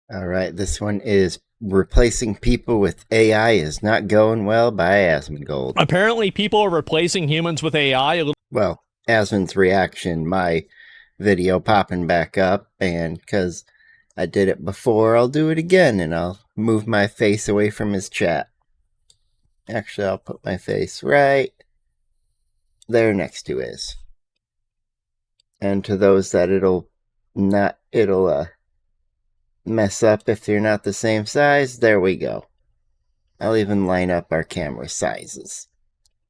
All right, this one is replacing people with AI is not going well by Asmongold. Apparently, people are replacing humans with AI. Well, Asmon's reaction, my video popping back up, and because I did it before, I'll do it again, and I'll move my face away from his chat. Actually, I'll put my face right there next to his. And to those that it'll mess up if you're not the same size, there we go. I'll even line up our camera sizes.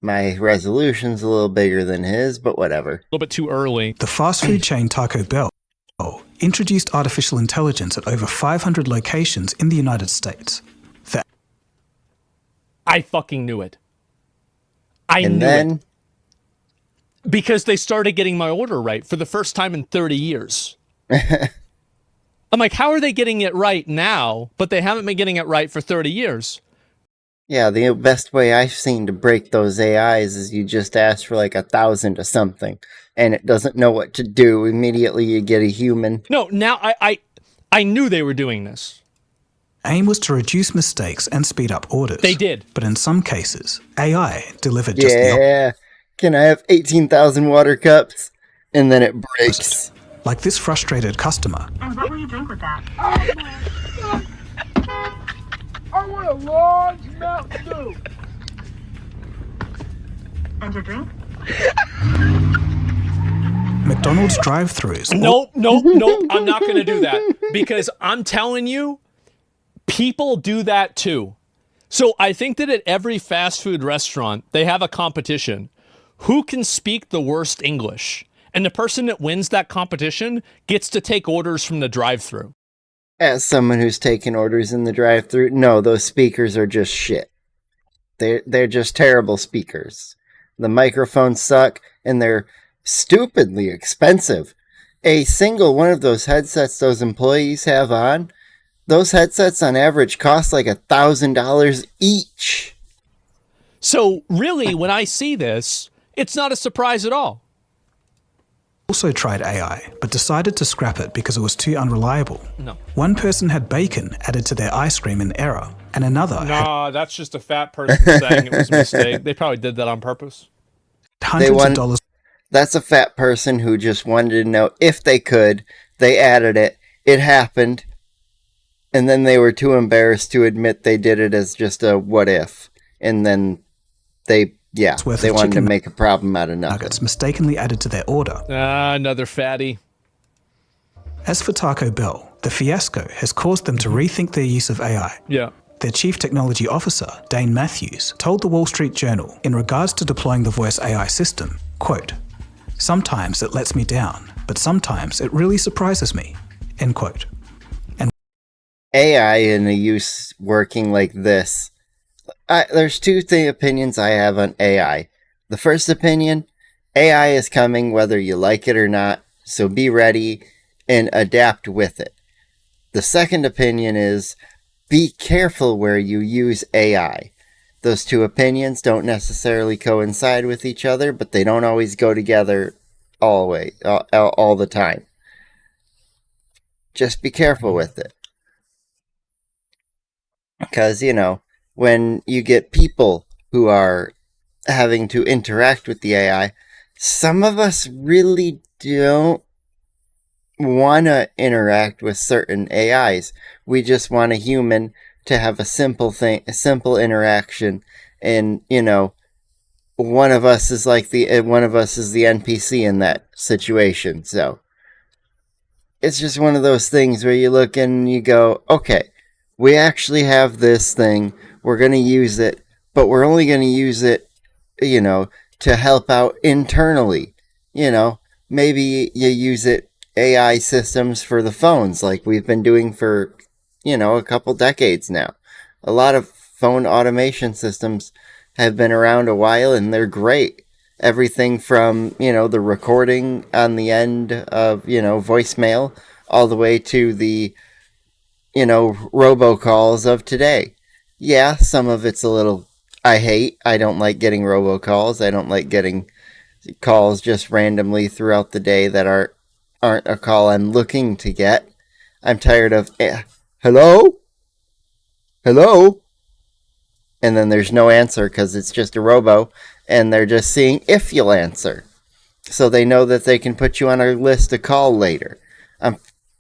My resolution's a little bigger than his, but whatever. A little bit too early. The fast food chain Taco Bell introduced artificial intelligence at over 500 locations in the United States. I fucking knew it. I knew it. Because they started getting my order right for the first time in 30 years. I'm like, how are they getting it right now, but they haven't been getting it right for 30 years? Yeah, the best way I've seen to break those AIs is you just ask for like 1,000 or something, and it doesn't know what to do. Immediately you get a human. No, now I knew they were doing this. Aim was to reduce mistakes and speed up orders. They did. But in some cases, AI delivered just the can I have 18,000 water cups? And then it breaks. Like this frustrated customer. And what will you drink with that? I want a large Mountain Dew. And your drink? McDonald's drive-thrus. Nope. I'm not going to do that. Because I'm telling you, people do that too. So I think that at every fast food restaurant, they have a competition. Who can speak the worst English? And the person that wins that competition gets to take orders from the drive-thru. As someone who's taken orders in the drive-thru, no, those speakers are just shit. They're just terrible speakers. The microphones suck, and they're stupidly expensive. A single one of those headsets those employees have on, those headsets on average cost like $1,000 each. So really, when I see this, it's not a surprise at all. Also tried AI, but decided to scrap it because it was too unreliable. No. One person had bacon added to their ice cream in error, and another that's just a fat person saying it was a mistake. They probably did that on purpose. Hundreds of dollars. That's a fat person who just wanted to know if they could. They added it. It happened. And then they were too embarrassed to admit they did it as just a what if. And then they wanted to make a problem out of nothing. Nuggets mistakenly added to their order. Another fatty. As for Taco Bell, the fiasco has caused them to rethink their use of AI. Yeah. Their chief technology officer, Dane Matthews, told the Wall Street Journal in regards to deploying the voice AI system, quote, "Sometimes it lets me down, but sometimes it really surprises me," end quote. And AI in the use working like this, there's two opinions I have on AI. The first opinion, AI is coming whether you like it or not, so be ready and adapt with it. The second opinion is, be careful where you use AI. Those two opinions don't necessarily coincide with each other, but they don't always go together all the time. Just be careful with it. Because, when you get people who are having to interact with the AI, some of us really don't want to interact with certain AIs. We just want a human to have a simple interaction, and one of us is the NPC in that situation. So it's just one of those things where you look and you go, okay, we actually have this thing, we're going to use it, but we're only going to use it, to help out internally. Maybe you use it AI systems for the phones like we've been doing for, a couple decades now. A lot of phone automation systems have been around a while and they're great. Everything from, the recording on the end of, voicemail all the way to the, robocalls of today. Yeah, some of it's a little, I don't like getting robocalls. I don't like getting calls just randomly throughout the day that aren't a call I'm looking to get. I'm tired of hello? Hello? And then there's no answer because it's just a robo, and they're just seeing if you'll answer. So they know that they can put you on a list to call later. I'm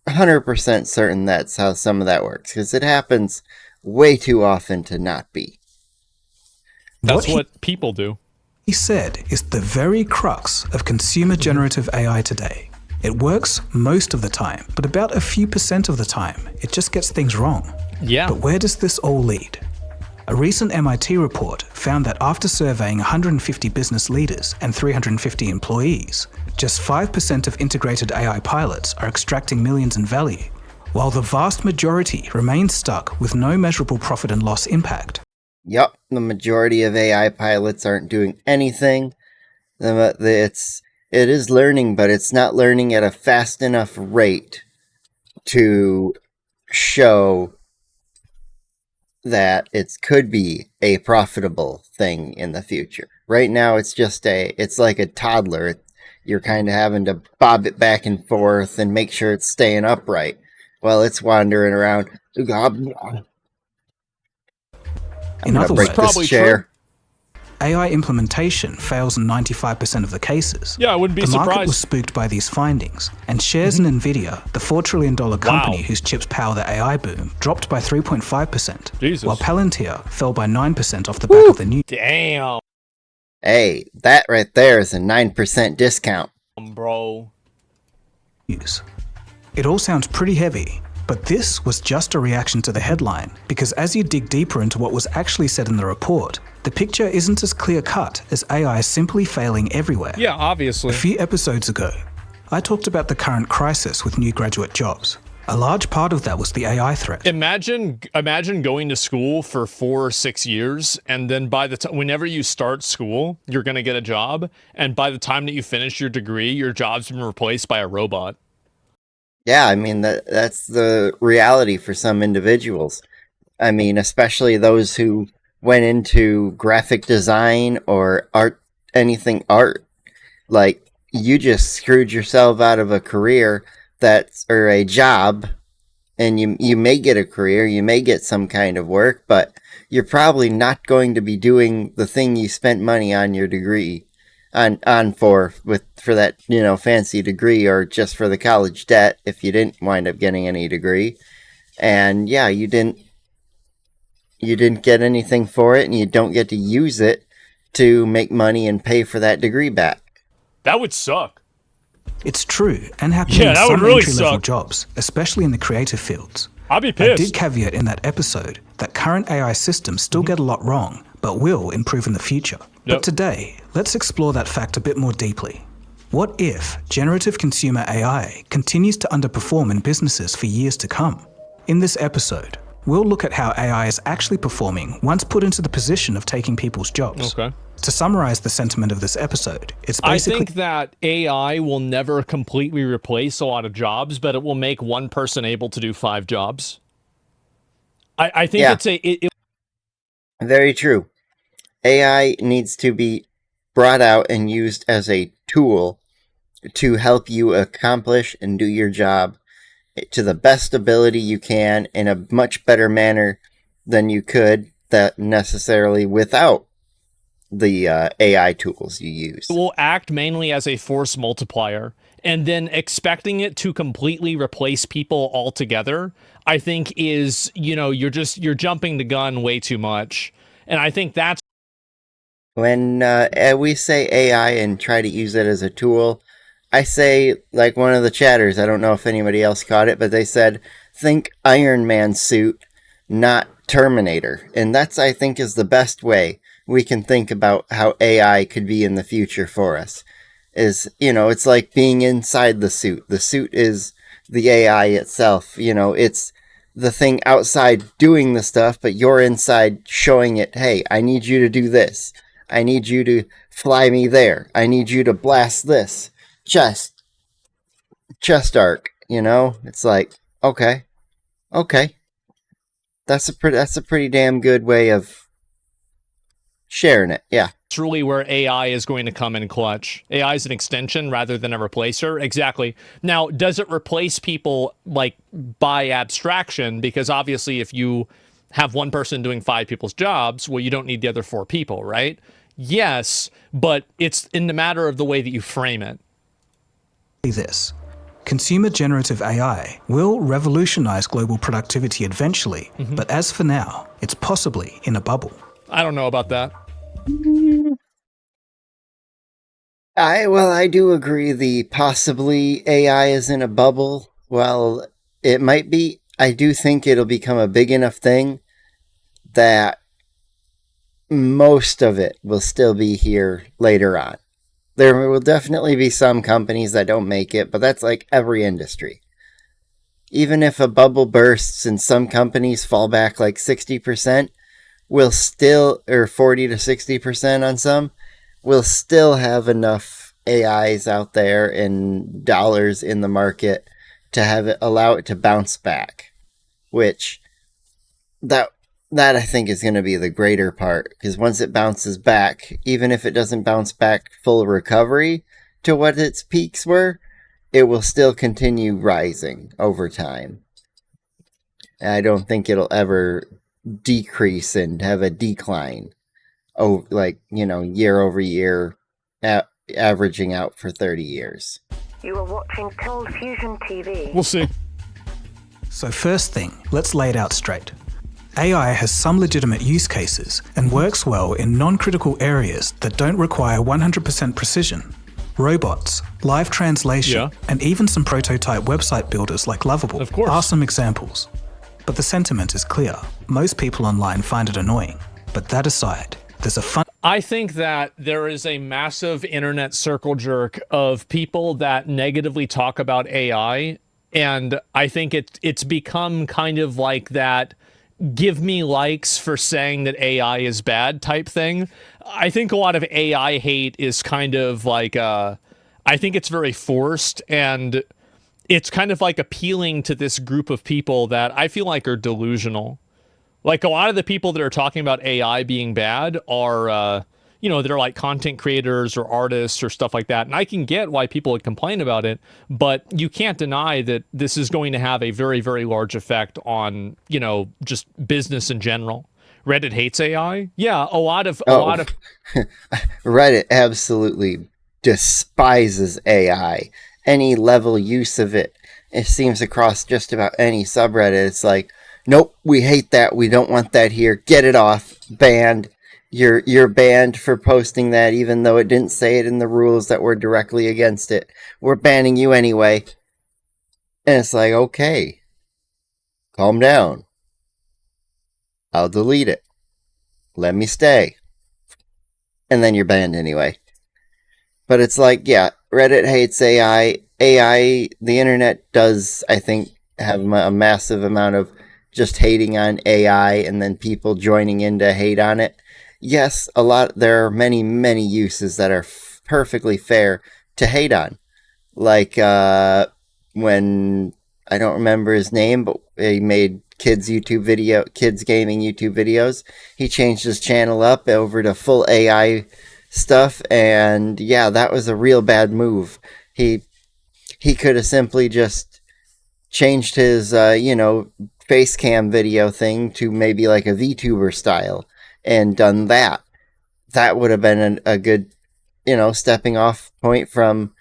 100% certain that's how some of that works, because it happens way too often to not be. That's what people do. He said is the very crux of consumer generative AI today. It works most of the time, but about a few % of the time, it just gets things wrong. Yeah. But where does this all lead? A recent MIT report found that after surveying 150 business leaders and 350 employees, just 5% of integrated AI pilots are extracting millions in value, while the vast majority remain stuck with no measurable profit and loss impact. Yup, the majority of AI pilots aren't doing anything. It is learning, but it's not learning at a fast enough rate to show that it could be a profitable thing in the future. Right now, it's like a toddler. You're kind of having to bob it back and forth and make sure it's staying upright while it's wandering around. In other words, this chair. AI implementation fails in 95% of the cases. Yeah, I wouldn't be the market surprised. was spooked by these findings, and shares in Nvidia, the $4 trillion company whose chips power the AI boom, dropped by 3.5%, Jesus. while Palantir fell by 9% off the back of the news. Damn, Hey, that right there is a 9% discount. bro. It all sounds pretty heavy, but this was just a reaction to the headline, because as you dig deeper into what was actually said in the report, the picture isn't as clear-cut as AI simply failing everywhere. Yeah, obviously. A few episodes ago, I talked about the current crisis with new graduate jobs. A large part of that was the AI threat. Imagine going to school for 4 or 6 years, and then by the time, whenever you start school, you're going to get a job, and by the time that you finish your degree, your job's been replaced by a robot. Yeah, I mean, that's the reality for some individuals. I mean, especially those who went into graphic design or anything art. Like, you just screwed yourself out of a career or a job, and you may get a career, you may get some kind of work, but you're probably not going to be doing the thing you spent money on your degree for that, fancy degree, or just for the college debt if you didn't wind up getting any degree. And yeah, you didn't get anything for it, and you don't get to use it to make money and pay for that degree back. That would suck. It's true, and happens Yeah, in that would some really entry-level suck. jobs, especially in the creative fields. I'd be I pissed. did caveat in that episode that current AI systems still get a lot wrong, but will improve in the future. Yep. But today, let's explore that fact a bit more deeply. What if generative consumer AI continues to underperform in businesses for years to come? In this episode, we'll look at how AI is actually performing once put into the position of taking people's jobs. Okay. To summarize the sentiment of this episode, it's I basically think that AI will never completely replace a lot of jobs, but it will make one person able to do 5 jobs. I think Yeah. Very true. AI needs to be brought out and used as a tool to help you accomplish and do your job to the best ability you can in a much better manner than you could that necessarily without the AI tools you use. It will act mainly as a force multiplier, and then expecting it to completely replace people altogether, I think is, you're jumping the gun way too much. And I think that's When we say AI and try to use it as a tool, I say, like one of the chatters, I don't know if anybody else caught it, but they said, think Iron Man suit, not Terminator. And that's, I think, is the best way we can think about how AI could be in the future for us. Is, it's like being inside the suit. The suit is the AI itself. It's the thing outside doing the stuff, but you're inside showing it, hey, I need you to do this. I need you to fly me there. I need you to blast this. Chest arc, It's like, okay. That's a pretty damn good way of sharing it. Yeah. really where AI is going to come in clutch. AI is an extension rather than a replacer. Exactly. Now, does it replace people like by abstraction? Because obviously, if you have one person doing 5 people's jobs, well, you don't need the other 4 people, right? Yes, but it's in the matter of the way that you frame it. This. Consumer generative AI will revolutionize global productivity eventually, but as for now, it's possibly in a bubble. I don't know about that. I do agree the possibly AI is in a bubble. Well, it might be. I do think it'll become a big enough thing that most of it will still be here later on. There will definitely be some companies that don't make it, but that's like every industry. Even if a bubble bursts and some companies fall back like 60%, we'll still, or 40 to 60% on some, we'll still have enough AIs out there and dollars in the market to have it, allow it to bounce back. Which, that I think is going to be the greater part, because once it bounces back, even if it doesn't bounce back full recovery to what its peaks were, it will still continue rising over time. And I don't think it'll ever decrease and have a decline, year over year, averaging out for 30 years. You are watching Cold Fusion TV. We'll see. So first thing, let's lay it out straight. AI has some legitimate use cases and works well in non-critical areas that don't require 100% precision. Robots, live translation, and even some prototype website builders like Lovable are some examples. But the sentiment is clear. Most people online find it annoying. But that aside, there's a I think that there is a massive internet circle jerk of people that negatively talk about AI, and I think it's become kind of like that give me likes for saying that AI is bad type thing. I think a lot of AI hate is kind of like, I think it's very forced, and it's kind of like appealing to this group of people that I feel like are delusional. Like a lot of the people that are talking about AI being bad are, they're like content creators or artists or stuff like that. And I can get why people would complain about it, but you can't deny that this is going to have a very, very large effect on, just business in general. Reddit hates AI. Yeah, a lot of Reddit absolutely despises AI. Any level use of it. It seems across just about any subreddit. It's like, nope, we hate that. We don't want that here. Get it off. Banned. You're banned for posting that, even though it didn't say it in the rules that were directly against it. We're banning you anyway. And it's like, okay, calm down. I'll delete it. Let me stay. And then you're banned anyway. But it's like, yeah, Reddit hates AI. AI, the internet does, I think, have a massive amount of just hating on AI and then people joining in to hate on it. Yes, there are many, many uses that are perfectly fair to hate on. Like, when, I don't remember his name, but he made kids gaming YouTube videos. He changed his channel up over to full AI stuff, and yeah, that was a real bad move. He could have simply just changed his, face cam video thing to maybe like a VTuber style and done that. That would have been a good, stepping off point from,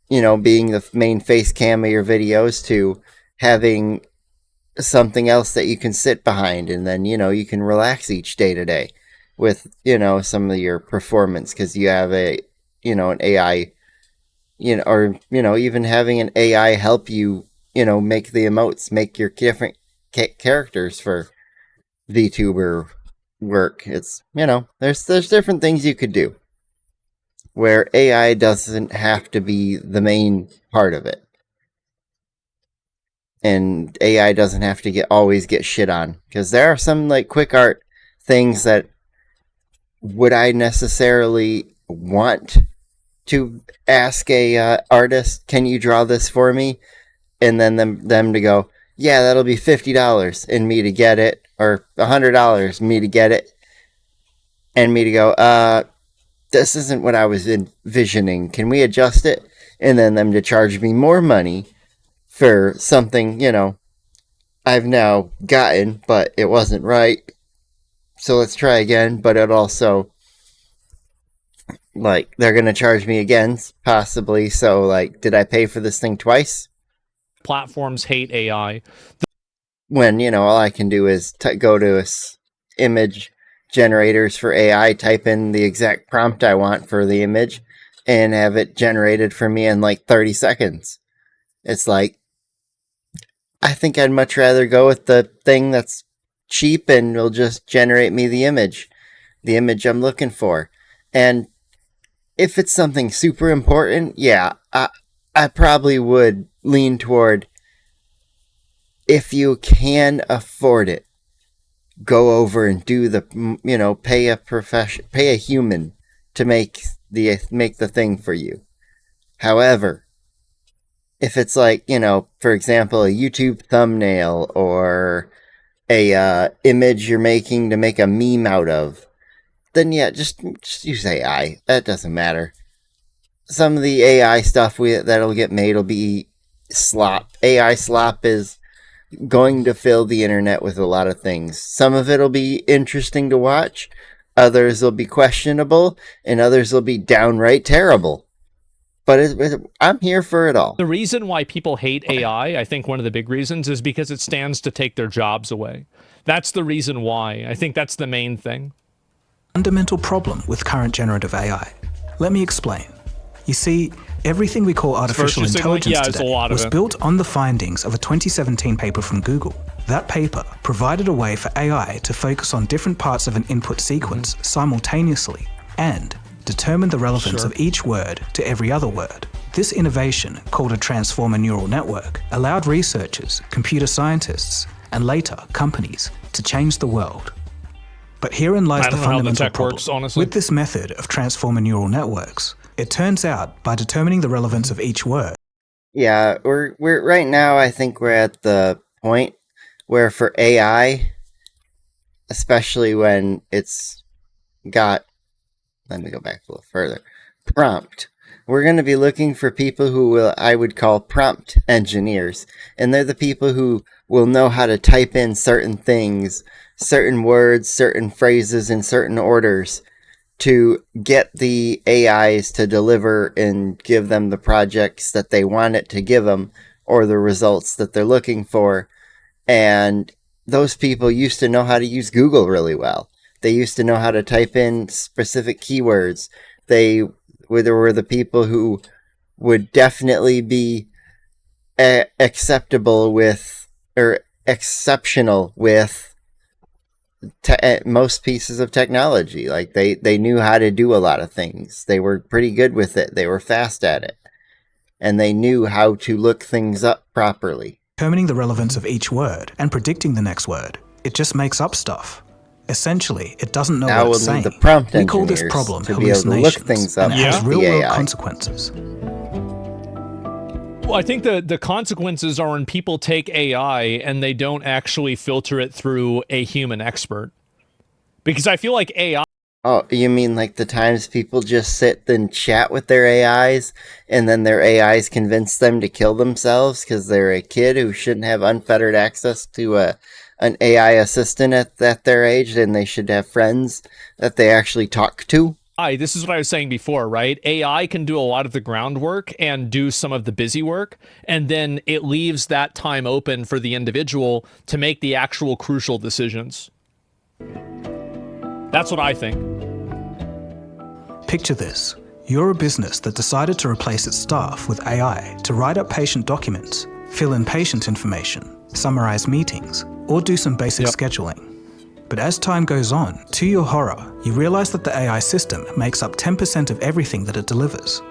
being the main face cam of your videos to having something else that you can sit behind, and then, you can relax each day to day with, some of your performance because you have an AI, or, even having an AI help you, make the emotes, make your different characters for VTuber work. It's, there's different things you could do where AI doesn't have to be the main part of it. And AI doesn't have to always get shit on, because there are some like quick art things that would I necessarily want to ask a artist, can you draw this for me? And then them to go, yeah, that'll be $50 and me to get it, or $100 me to get it, and me to go, this isn't what I was envisioning. Can we adjust it? And then them to charge me more money for something, I've now gotten, but it wasn't right. So let's try again. But it also, they're going to charge me again, possibly. So, did I pay for this thing twice? Platforms hate AI. When, all I can do is go to image generators for AI, type in the exact prompt I want for the image, and have it generated for me in 30 seconds. It's I think I'd much rather go with the thing that's cheap and will just generate me the image I'm looking for. And if it's something super important, yeah, I probably would lean toward, if you can afford it, go over and do pay a human to make the thing for you. However, if it's for example, a YouTube thumbnail or a image you're making to make a meme out of, then yeah, just use AI. That doesn't matter. Some of the AI stuff that'll get made will be slop. AI slop is going to fill the internet with a lot of things. Some of it'll be interesting to watch, others will be questionable, and others will be downright terrible. But I'm here for it all. The reason why people hate AI, I think one of the big reasons, is because it stands to take their jobs away. That's the reason why. I think that's the main thing. Fundamental problem with current generative AI. Let me explain. You see, everything we call artificial intelligence today was built on the findings of a 2017 paper from Google. That paper provided a way for AI to focus on different parts of an input sequence simultaneously and determine the relevance of each word to every other word. This innovation, called a transformer neural network, allowed researchers, computer scientists, and later companies to change the world. But herein lies the fundamental problem. With this method of transformer neural networks, it turns out by determining the relevance of each word. Yeah, we're right now, I think we're at the point where for AI, especially when it's got, let me go back a little further, prompt. We're going to be looking for people who I would call prompt engineers. And they're the people who will know how to type in certain things, certain words, certain phrases in certain orders to get the AIs to deliver and give them the projects that they want it to give them or the results that they're looking for. And those people used to know how to use Google really well. They used to know how to type in specific keywords. There were the people who would definitely be exceptional with most pieces of technology. They knew how to do a lot of things. They were pretty good with it. They were fast at it. And they knew how to look things up properly. Determining the relevance of each word and predicting the next word. It just makes up stuff. Essentially, it doesn't know what it's saying. The prompt we call this problem to be able to look things up, and it has real-world consequences. Well, I think the consequences are when people take AI and they don't actually filter it through a human expert. Because I feel like AI... Oh, you mean the times people just sit and chat with their AIs and then their AIs convince them to kill themselves because they're a kid who shouldn't have unfettered access to an AI assistant at their age, and they should have friends that they actually talk to? This is what I was saying before, right? AI can do a lot of the groundwork and do some of the busy work, and then it leaves that time open for the individual to make the actual crucial decisions. That's what I think. Picture this. You're a business that decided to replace its staff with AI to write up patient documents, fill in patient information, summarize meetings, or do some basic scheduling. But as time goes on, to your horror, you realize that the AI system makes up 10% of everything that it delivers.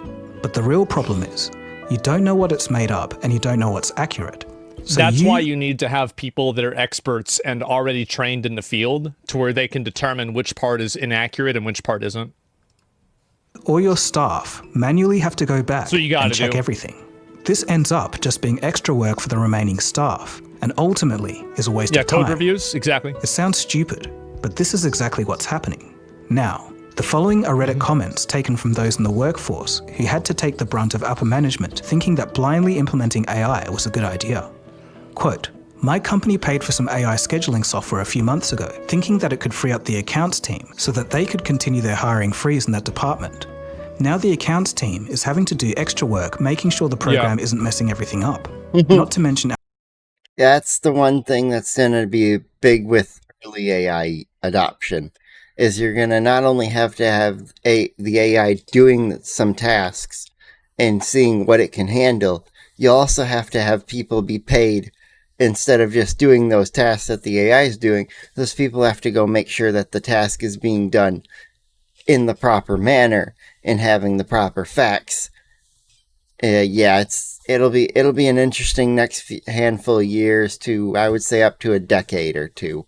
But the real problem is, you don't know what it's made up and you don't know what's accurate. So that's why you need to have people that are experts and already trained in the field to where they can determine which part is inaccurate and which part isn't. Or your staff manually have to go back and check everything. This ends up just being extra work for the remaining staff, and ultimately is a waste of time. Yeah, code reviews, exactly. It sounds stupid, but this is exactly what's happening. Now, The following are Reddit comments taken from those in the workforce who had to take the brunt of upper management thinking that blindly implementing AI was a good idea. Quote, "My company paid for some AI scheduling software a few months ago, thinking that it could free up the accounts team so that they could continue their hiring freeze in that department. Now the accounts team is having to do extra work making sure the program isn't messing everything up. Not to mention..." That's the one thing that's going to be big with early AI adoption, is you're going to not only have to have the AI doing some tasks and seeing what it can handle, you also have to have people be paid instead of just doing those tasks that the AI is doing. Those people have to go make sure that the task is being done in the proper manner and having the proper facts. It'll be an interesting next handful of years to, I would say, up to a decade or two.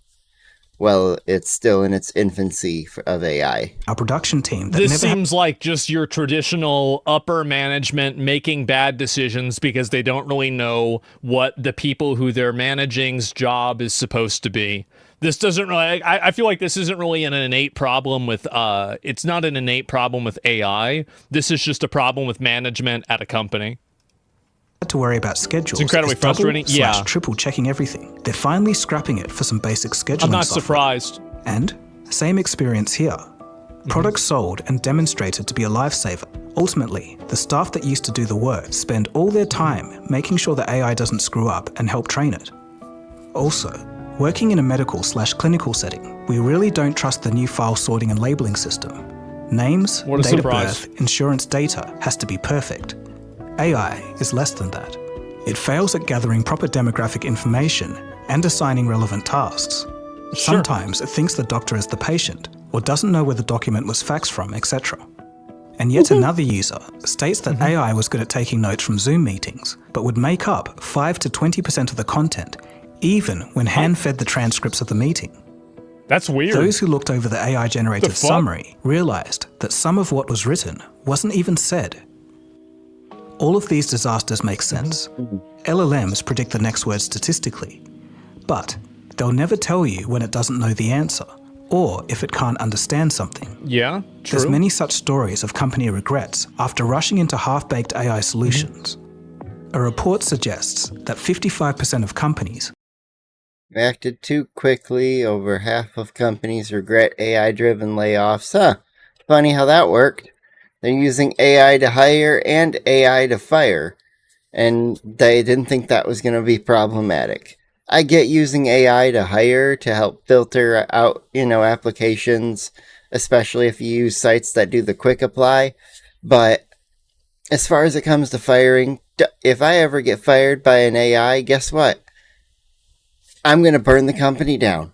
Well, it's still in its infancy of AI. Our production team... This seems like just your traditional upper management making bad decisions because they don't really know what the people who they're managing's job is supposed to be. This doesn't really... I feel like this isn't really an innate problem with... it's not an innate problem with AI. This is just a problem with management at a company. To worry about schedules. It's incredibly frustrating. Triple checking everything. They're finally scrapping it for some basic scheduling. I'm not software. surprised. And same experience here. Products sold and demonstrated to be a lifesaver. Ultimately, the staff that used to do the work spend all their time making sure the AI doesn't screw up and help train it. Also, working in a medical/clinical setting, we really don't trust the new file sorting and labeling system. Names, date of birth, insurance data has to be perfect. AI is less than that. It fails at gathering proper demographic information and assigning relevant tasks. Sometimes it thinks the doctor is the patient or doesn't know where the document was faxed from, etc. And yet another user states that AI was good at taking notes from Zoom meetings, but would make up 5 to 20% of the content, even when hand-fed the transcripts of the meeting. That's weird. Those who looked over the AI-generated summary realized that some of what was written wasn't even said. All of these disasters make sense. LLMs predict the next word statistically, but they'll never tell you when it doesn't know the answer, or if it can't understand something. Yeah, true. There's many such stories of company regrets after rushing into half-baked AI solutions. A report suggests that 55% of companies reacted too quickly. Over half of companies regret AI-driven layoffs. Funny how that worked. They're using AI to hire and AI to fire, and they didn't think that was going to be problematic. I get using AI to hire to help filter out, applications, especially if you use sites that do the quick apply. But as far as it comes to firing, if I ever get fired by an AI, guess what? I'm going to burn the company down.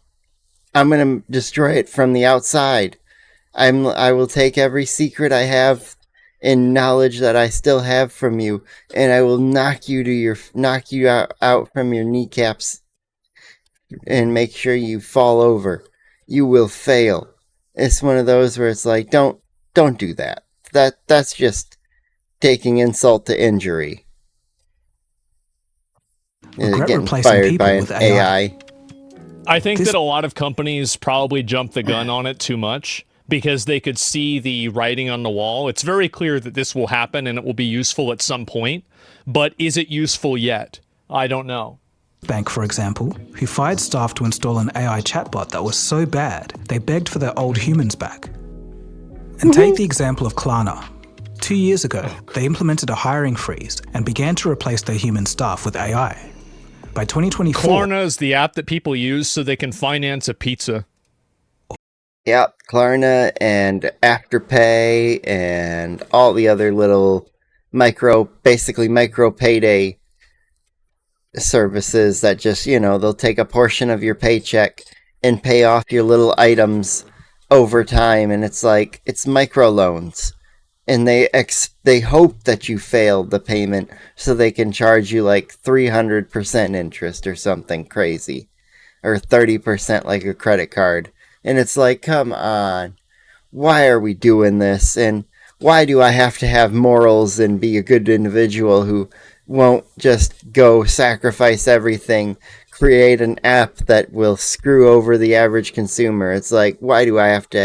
I'm going to destroy it from the outside. I will take every secret I have and knowledge that I still have from you, and I will knock you out from your kneecaps and make sure you fall over. You will fail. It's one of those where it's like, don't do that. That's just taking insult to injury. Getting fired by an AI. I think that a lot of companies probably jump the gun on it too much, because they could see the writing on the wall. It's very clear that this will happen and it will be useful at some point, but is it useful yet? I don't know. Bank, for example, who fired staff to install an AI chatbot that was so bad, they begged for their old humans back. And take the example of Klarna. 2 years ago, they implemented a hiring freeze and began to replace their human staff with AI. By 2024... Klarna is the app that people use so they can finance a pizza. Yep, Klarna and Afterpay and all the other little micro payday services that just, they'll take a portion of your paycheck and pay off your little items over time. And it's like, it's micro loans. And they hope that you fail the payment so they can charge you like 300% interest or something crazy. Or 30% like a credit card. And it's like, come on, why are we doing this? And why do I have to have morals and be a good individual who won't just go sacrifice everything, create an app that will screw over the average consumer? It's like, why do I have to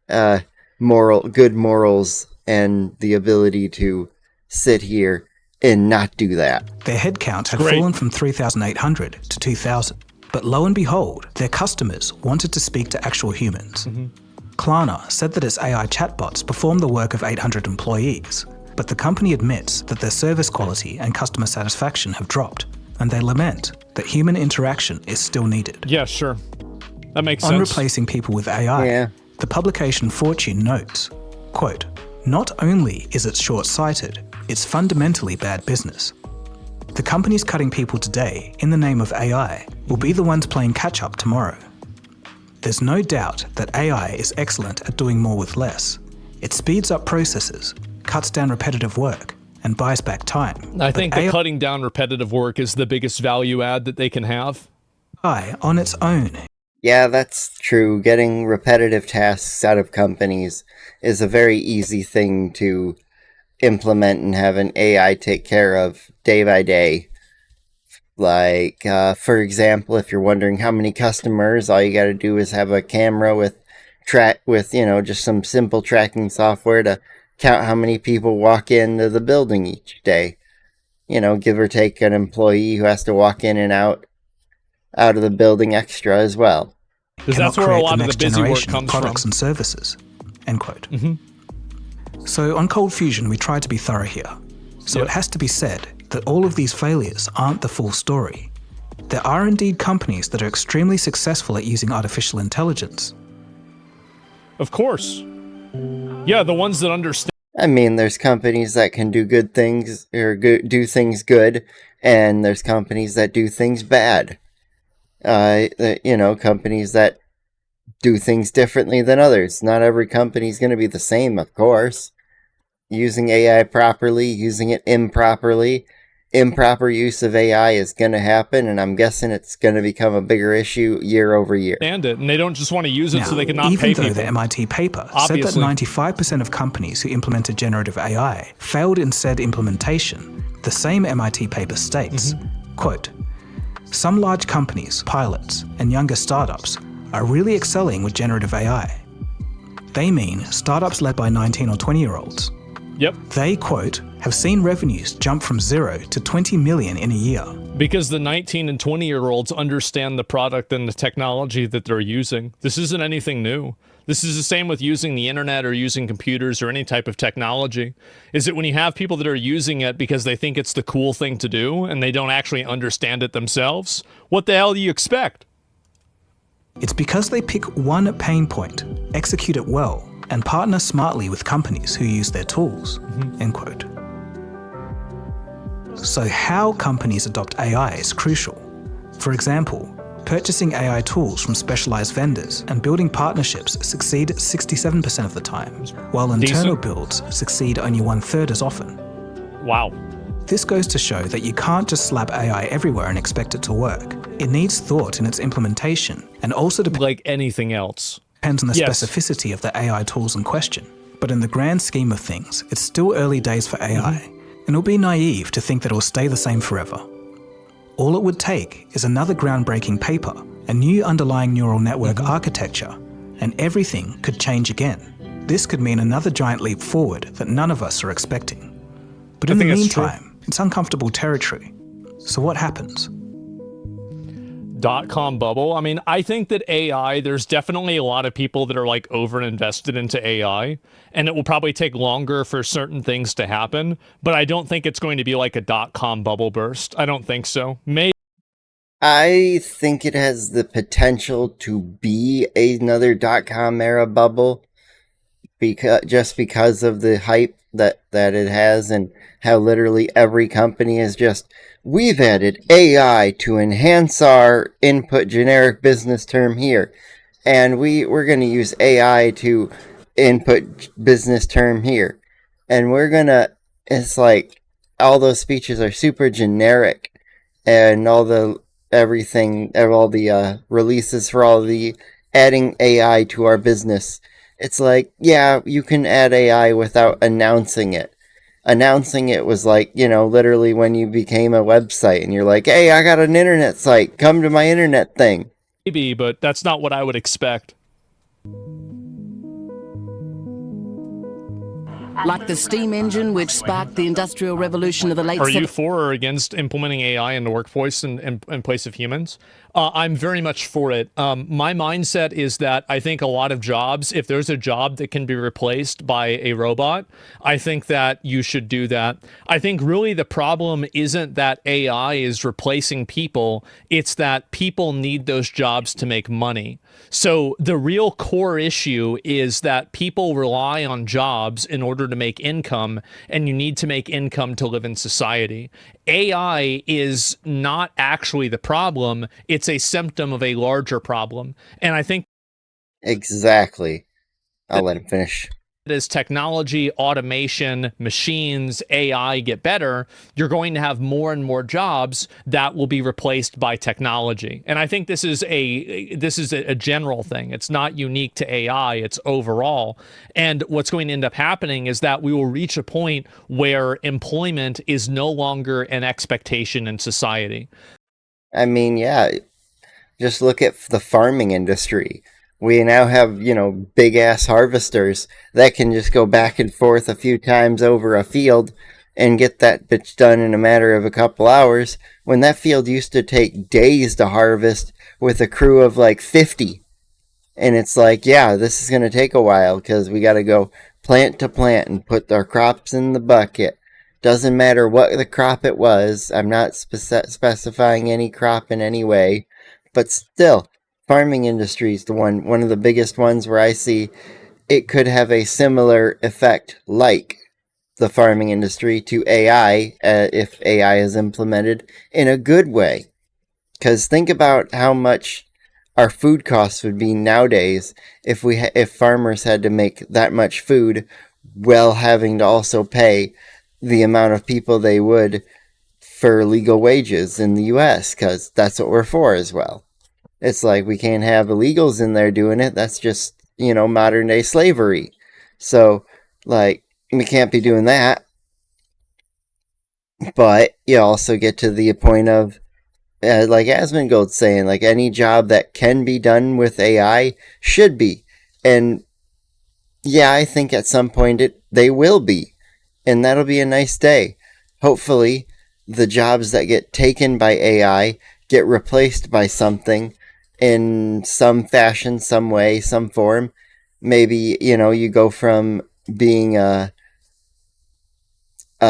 have good morals and the ability to sit here and not do that. Their headcount had Great. fallen from 3,800 to 2,000. But lo and behold, their customers wanted to speak to actual humans. Klarna said that its AI chatbots perform the work of 800 employees, but the company admits that their service quality and customer satisfaction have dropped, and they lament that human interaction is still needed. Yeah, sure. That makes On sense. replacing people with AI, Yeah. the publication Fortune notes, quote, "Not only is it short-sighted, it's fundamentally bad business. The companies cutting people today in the name of AI will be the ones playing catch-up tomorrow. There's no doubt that AI is excellent at doing more with less. It speeds up processes, cuts down repetitive work, and buys back time. I think that AI cutting down repetitive work is the biggest value add that they can have. on its own Yeah, that's true. Getting repetitive tasks out of companies is a very easy thing to implement and have an AI take care of day by day. Like, for example, if you're wondering how many customers, all you got to do is have a camera with just some simple tracking software to count how many people walk into the building each day. Give or take an employee who has to walk in and out of the building extra as well. Because cannot that's where a create lot the of the next busy work generation of comes from. products and services." End quote. So on Cold Fusion, we try to be thorough here. So Yep. it has to be said that all of these failures aren't the full story. There are indeed companies that are extremely successful at using artificial intelligence. Of course. Yeah, the ones that understand. I mean, there's companies that can do good things or do things good, and there's companies that do things bad. Companies that do things differently than others. Not every company is going to be the same, of course. Using AI properly, using it improperly, improper use of AI is going to happen, and I'm guessing it's going to become a bigger issue year over year. It, and they don't just want to use it so they can not even pay though people. the MIT paper Obviously. said that 95% of companies who implemented generative AI failed in said implementation, the same MIT paper states, quote, "Some large companies, pilots, and younger startups are really excelling with generative AI. They mean startups led by 19 or 20-year-olds. Yep. They, quote, have seen revenues jump from 0 to 20 million in a year. Because the 19 and 20-year-olds understand the product and the technology that they're using. This isn't anything new. This is the same with using the internet or using computers or any type of technology. Is that when you have people that are using it because they think it's the cool thing to do and they don't actually understand it themselves, what the hell do you expect? It's because they pick one pain point, execute it well, and partner smartly with companies who use their tools," end quote. So how companies adopt AI is crucial. For example, purchasing AI tools from specialized vendors and building partnerships succeed 67% of the time, while internal builds succeed only 1/3 as often. Wow. This goes to show that you can't just slap AI everywhere and expect it to work. It needs thought in its implementation, and also Like anything else. depends on the Yes. specificity of the AI tools in question. But in the grand scheme of things, it's still early days for AI, and it'll be naive to think that it'll stay the same forever. All it would take is another groundbreaking paper, a new underlying neural network architecture, and everything could change again. This could mean another giant leap forward that none of us are expecting. But I in the think that's true. meantime, it's uncomfortable territory. So what happens? .com bubble. I mean, I think that AI, there's definitely a lot of people that are like over invested into AI, and it will probably take longer for certain things to happen, but I don't think it's going to be like a .com bubble burst. I don't think so. Maybe. I think it has the potential to be another .com era bubble, because of the hype that it has, and how literally every company is just, we've added AI to enhance our input generic business term here, and we're going to use AI to input business term here, and it's like all those speeches are super generic, and all the releases for all the adding AI to our business. It's like, yeah, you can add AI without announcing it. Announcing it was like, literally when you became a website and you're like, hey, I got an internet site, come to my internet thing. Maybe, but that's not what I would expect. like the steam engine which sparked the Industrial Revolution of the late Are you for or against implementing AI in the workforce in place of humans? I'm very much for it. My mindset is that I think a lot of jobs, if there's a job that can be replaced by a robot, I think that you should do that. I think really the problem isn't that AI is replacing people, it's that people need those jobs to make money. So the real core issue is that people rely on jobs in order to make income, and you need to make income to live in society. AI is not actually the problem. It's a symptom of a larger problem. And I think Exactly. I'll let him finish. as technology, automation, machines, AI get better, you're going to have more and more jobs that will be replaced by technology. And I think this is a general thing. It's not unique to AI, it's overall. And what's going to end up happening is that we will reach a point where employment is no longer an expectation in society. I mean, yeah, just look at the farming industry. We now have, big ass harvesters that can just go back and forth a few times over a field and get that bitch done in a matter of a couple hours, when that field used to take days to harvest with a crew of like 50. And it's like, yeah, this is going to take a while because we got to go plant to plant and put our crops in the bucket. Doesn't matter what the crop it was. I'm not specifying any crop in any way, but still, farming industry is one of the biggest ones where I see it could have a similar effect like the farming industry to AI if AI is implemented in a good way. Because think about how much our food costs would be nowadays if farmers had to make that much food while having to also pay the amount of people they would for legal wages in the US, because that's what we're for as well. It's like we can't have illegals in there doing it. That's just, modern day slavery. So, like, we can't be doing that. But you also get to the point of, like Asmongold's saying, like any job that can be done with AI should be. And yeah, I think at some point they will be. And that'll be a nice day. Hopefully, the jobs that get taken by AI get replaced by something in some fashion, some way, some form. Maybe, you go from being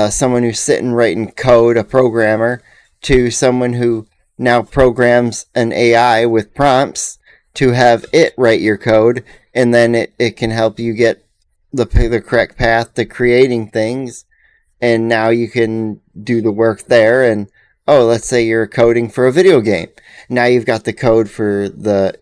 someone who's sitting writing code, a programmer, to someone who now programs an AI with prompts to have it write your code, and then it can help you get the correct path to creating things, and now you can do the work there. And let's say you're coding for a video game. Now you've got the code for the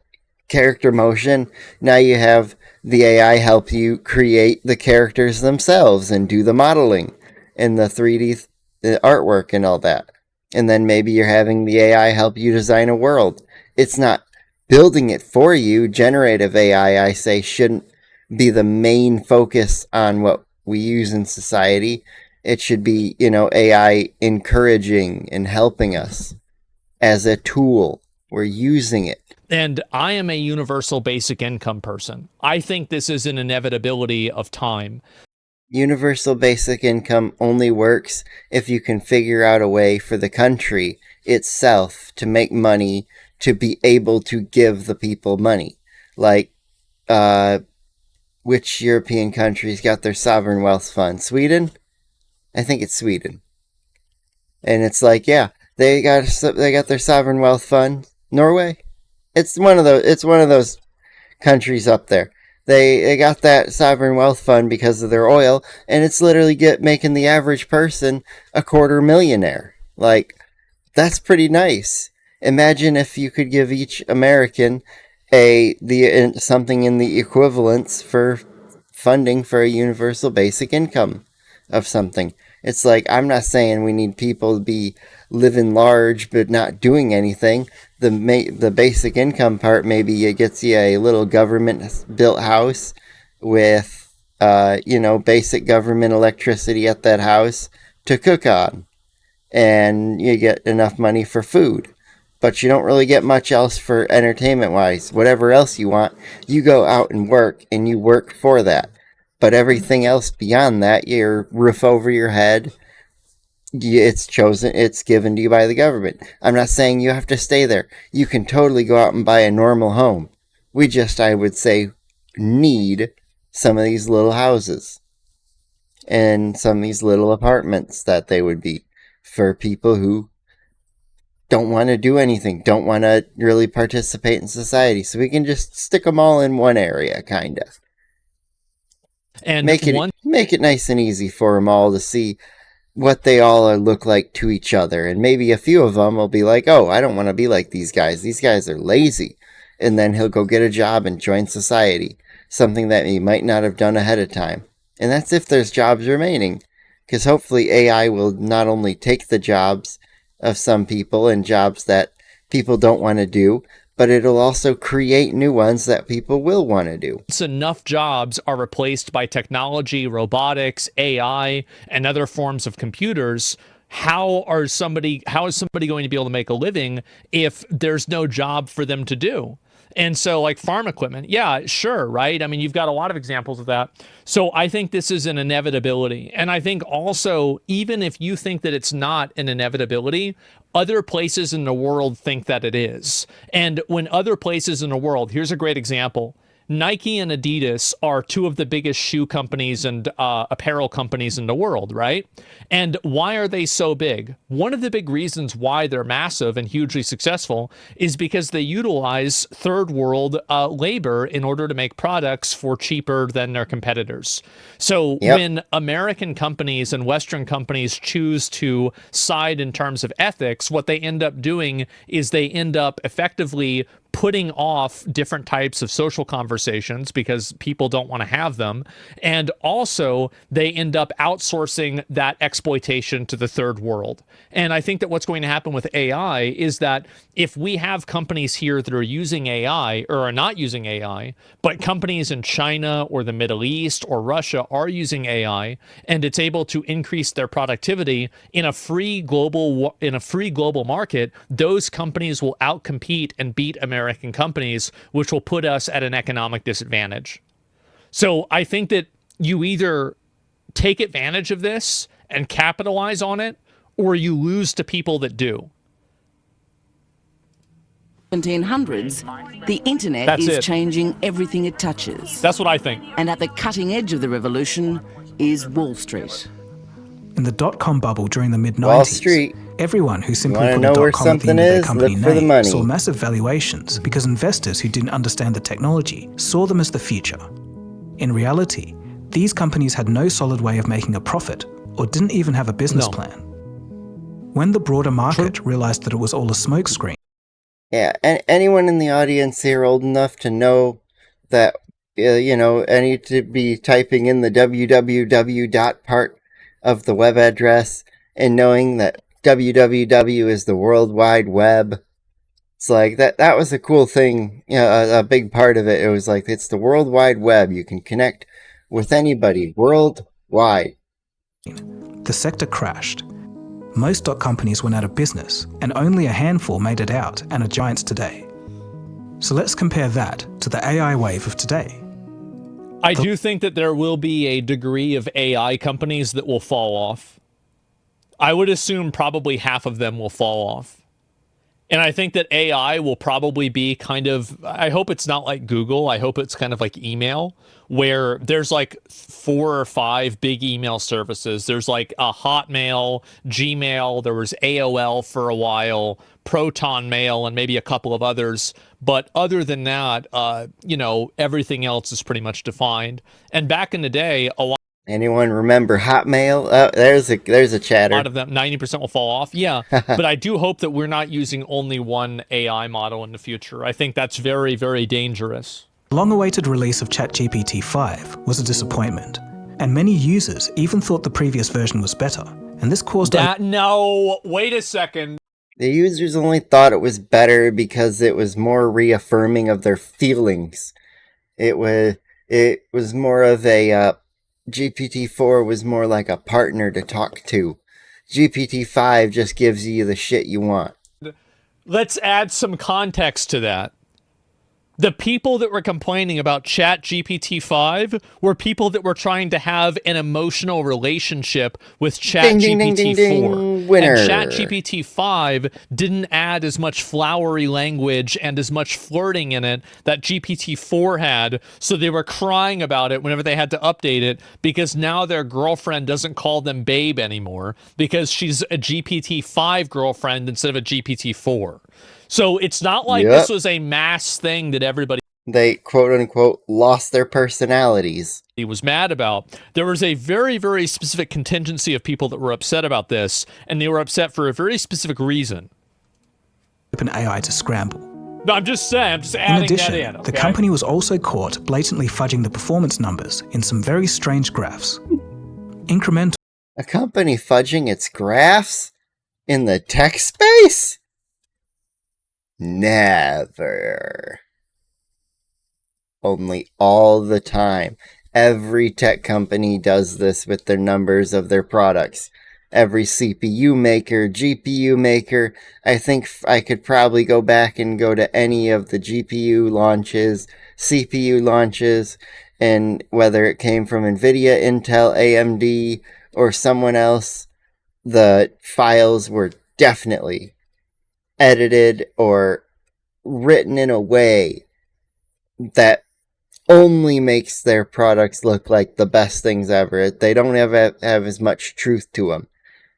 character motion. Now you have the AI help you create the characters themselves and do the modeling and the 3D artwork and all that. And then maybe you're having the AI help you design a world. It's not building it for you. Generative AI, I say, shouldn't be the main focus on what we use in society. It should be, AI encouraging and helping us as a tool. We're using it. And I am a universal basic income person. I think this is an inevitability of time. Universal basic income only works if you can figure out a way for the country itself to make money to be able to give the people money. Like, which European countries got their sovereign wealth fund? Sweden? I think it's Sweden. And it's like, yeah, they got their sovereign wealth fund. Norway? It's one of those countries up there. They got that sovereign wealth fund because of their oil, and it's literally making the average person a $250,000. Like, that's pretty nice. Imagine if you could give each American something in the equivalence for funding for a universal basic income of something. It's like, I'm not saying we need people to be living large but not doing anything. The basic income part, maybe it gets you a little government built house with basic government electricity at that house to cook on, and you get enough money for food. But you don't really get much else for entertainment wise. Whatever else you want, you go out and work, and you work for that. But everything else beyond that, your roof over your head, it's given to you by the government. I'm not saying you have to stay there. You can totally go out and buy a normal home. We just, I would say, need some of these little houses and some of these little apartments that they would be for people who don't want to do anything, don't want to really participate in society. So we can just stick them all in one area, kind of. And make it nice and easy for them all to see what they all look like to each other. And maybe a few of them will be like, oh, I don't want to be like these guys. These guys are lazy. And then he'll go get a job and join society. Something that he might not have done ahead of time. And that's if there's jobs remaining. Because hopefully AI will not only take the jobs of some people and jobs that people don't want to do, but it'll also create new ones that people will want to do. Enough jobs are replaced by technology, robotics, AI, and other forms of computers. How is somebody going to be able to make a living if there's no job for them to do? And so like farm equipment, yeah, sure, right? I mean, you've got a lot of examples of that. So I think this is an inevitability. And I think also, even if you think that it's not an inevitability, other places in the world think that it is. And when other places in the world, here's a great example. Nike and Adidas are two of the biggest shoe companies and apparel companies in the world, right? And why are they so big? One of the big reasons why they're massive and hugely successful is because they utilize third world labor in order to make products for cheaper than their competitors. So when American companies and Western companies choose to side in terms of ethics, what they end up doing is they end up effectively putting off different types of social conversations because people don't want to have them. And also, they end up outsourcing that exploitation to the third world. And I think that what's going to happen with AI is that if we have companies here that are using AI or are not using AI, but companies in China or the Middle East or Russia are using AI, and it's able to increase their productivity in a free global market, those companies will outcompete and beat American companies, which will put us at an economic disadvantage. So I think that you either take advantage of this and capitalize on it, or you lose to people that do. 1700s, the internet is changing everything it touches. That's what I think. And at the cutting edge of the revolution is Wall Street. In the dot-com bubble during the mid-90s, Wall Street. Everyone who simply Wanna put know a where .com at the end something of their is? company Look for the name money. saw massive valuations because investors who didn't understand the technology saw them as the future. In reality, these companies had no solid way of making a profit or didn't even have a business plan. When the broader market realized that it was all a smokescreen. Yeah, and anyone in the audience here old enough to know that, I need to be typing in the www part of the web address and knowing that www is the World Wide Web. It's like that was a cool thing, a big part of it. It was like, it's the World Wide Web. You can connect with anybody worldwide. The sector crashed. Most companies went out of business, and only a handful made it out and are giants today. So let's compare that to the AI wave of today. I do think that there will be a degree of AI companies that will fall off. I would assume probably half of them will fall off. And I think that AI will probably be kind of, I hope it's not like Google. I hope it's kind of like email, where there's like 4 or 5 big email services. There's like a Hotmail, Gmail, there was AOL for a while, Proton Mail, and maybe a couple of others. But other than that, everything else is pretty much defined. And back in the day, a lot Anyone remember Hotmail? Oh, there's a chatter. of them, 90% will fall off. Yeah, but I do hope that we're not using only one AI model in the future. I think that's very, very dangerous. The long-awaited release of ChatGPT 5 was a disappointment, and many users even thought the previous version was better, and this caused No, wait a second. The users only thought it was better because it was more reaffirming of their feelings. It was more of a GPT-4 was more like a partner to talk to. GPT-5 just gives you the shit you want. Let's add some context to that. The people that were complaining about ChatGPT-5 were people that were trying to have an emotional relationship with ChatGPT-4. Winner. And ChatGPT-5 didn't add as much flowery language and as much flirting in it that GPT-4 had, so they were crying about it whenever they had to update it because now their girlfriend doesn't call them babe anymore because she's a GPT-5 girlfriend instead of a GPT-4. So it's not like this was a mass thing that everybody they quote unquote lost their personalities. He was mad about. There was a very, very specific contingency of people that were upset about this, and they were upset for a very specific reason. OpenAI to scramble. No, I'm just saying, I'm just adding In addition, that in. Okay? the company was also caught blatantly fudging the performance numbers in some very strange graphs. Incremental. A company fudging its graphs in the tech space? Never. Only all the time. Every tech company does this with their numbers of their products. Every CPU maker, GPU maker. I think I could probably go back and go to any of the GPU launches, CPU launches, and whether it came from NVIDIA, Intel, AMD, or someone else, the files were definitely edited or written in a way that only makes their products look like the best things ever. They don't have as much truth to them.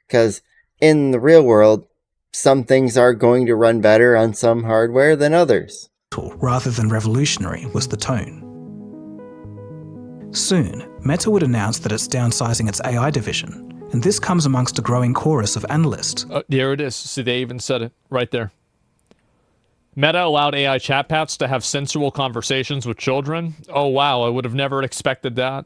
Because in the real world, some things are going to run better on some hardware than others. Rather than revolutionary was the tone. Soon, Meta would announce that it's downsizing its AI division, and this comes amongst a growing chorus of analysts. There it is. See, they even said it right there. Meta allowed AI chatbots to have sensual conversations with children. Oh, wow, I would have never expected that.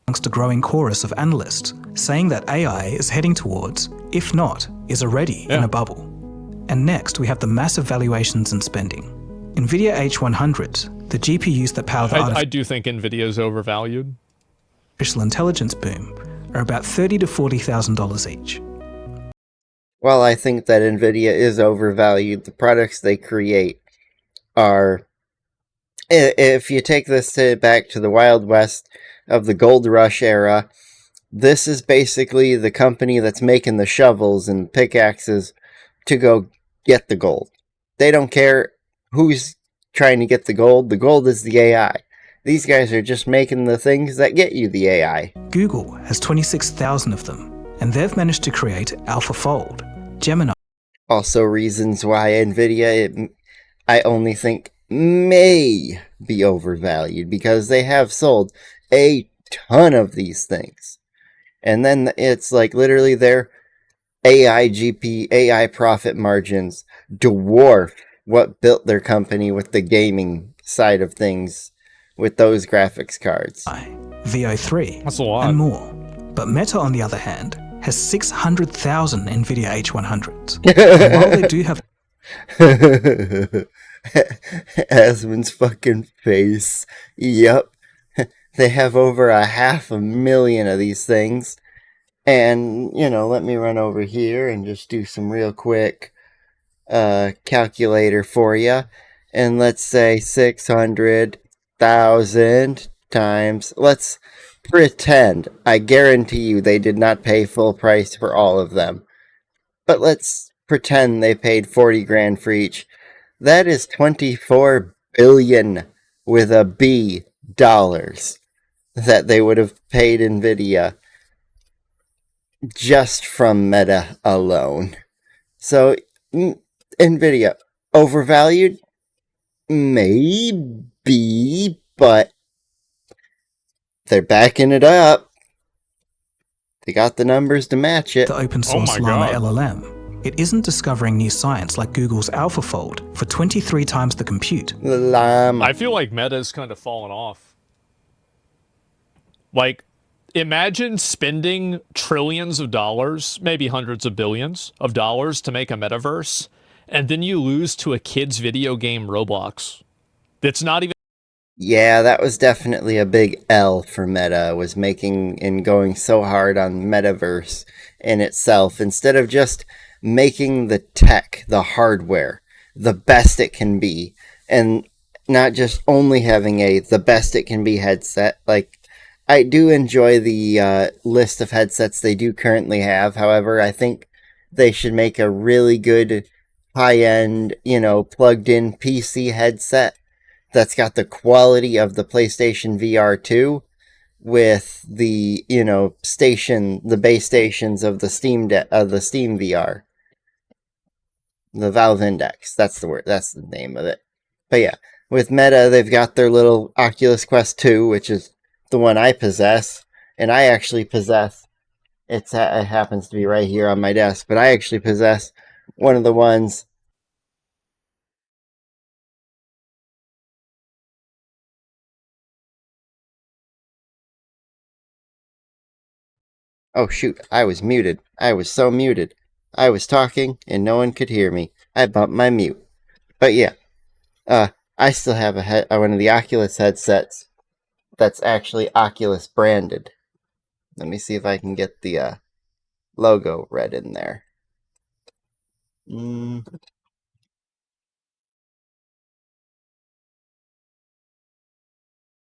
Amongst a growing chorus of analysts, saying that AI is heading towards, if not, is already in a bubble. And next, we have the massive valuations and spending. NVIDIA H100s, the GPUs that power the I do think NVIDIA is overvalued. Artificial intelligence boom, are about $30,000 to $40,000 each. Well, I think that NVIDIA is overvalued. The products they create are... If you take this back to the Wild West of the Gold Rush era, this is basically the company that's making the shovels and pickaxes to go get the gold. They don't care who's trying to get the gold. The gold is the AI. These guys are just making the things that get you the AI. Google has 26,000 of them, and they've managed to create AlphaFold, Gemini. Also reasons why NVIDIA, I only think, may be overvalued, because they have sold a ton of these things. And then it's like literally their AI profit margins dwarf what built their company with the gaming side of things with those graphics cards. Veo 3, that's a lot, and more. But Meta, on the other hand, has 600,000 NVIDIA H100s. And while they do have... Asmon's fucking face. Yep. They have over 500,000 of these things. And, you know, let me run over here and just do some real quick calculator for you. And let's say 600,000 times... Let's pretend. I guarantee you they did not pay full price for all of them. But let's pretend they paid 40 grand for each. That is 24 billion with a B dollars that they would have paid NVIDIA just from Meta alone. So, NVIDIA, overvalued? Maybe, but they're backing it up. They got the numbers to match it. The open source Llama LLM. It isn't discovering new science like Google's AlphaFold for 23 times the compute. I feel like Meta's kind of fallen off. Like, imagine spending trillions of dollars, maybe hundreds of billions of dollars to make a metaverse, and then you lose to a kid's video game Roblox. That's not even... Yeah, that was definitely a big L for Meta, was making and going so hard on Metaverse in itself, instead of just making the tech, the hardware, the best it can be, and not just only having the best it can be headset. Like, I do enjoy the list of headsets they do currently have. However, I think they should make a really good high-end, plugged-in PC headset that's got the quality of the PlayStation VR 2 with the, the base stations of the Steam VR. The Valve Index. That's the word. That's the name of it. But yeah, with Meta, they've got their little Oculus Quest 2, which is the one I possess. And I actually possess, it happens to be right here on my desk, but I actually possess one of the ones. Oh shoot, I was muted. I was so muted. I was talking and no one could hear me. I bumped my mute. But yeah, I still have one of the Oculus headsets that's actually Oculus branded. Let me see if I can get the logo read in there.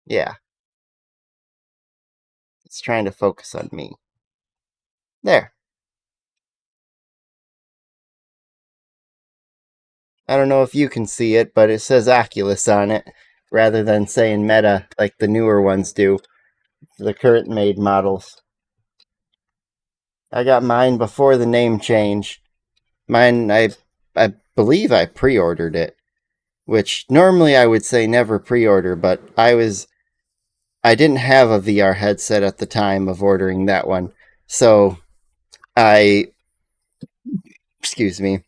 Yeah. It's trying to focus on me. There. I don't know if you can see it, but it says Oculus on it, rather than saying Meta like the newer ones do, the current made models. I got mine before the name change. Mine, I believe I pre-ordered it, which normally I would say never pre-order, but I didn't have a VR headset at the time of ordering that one, so excuse me.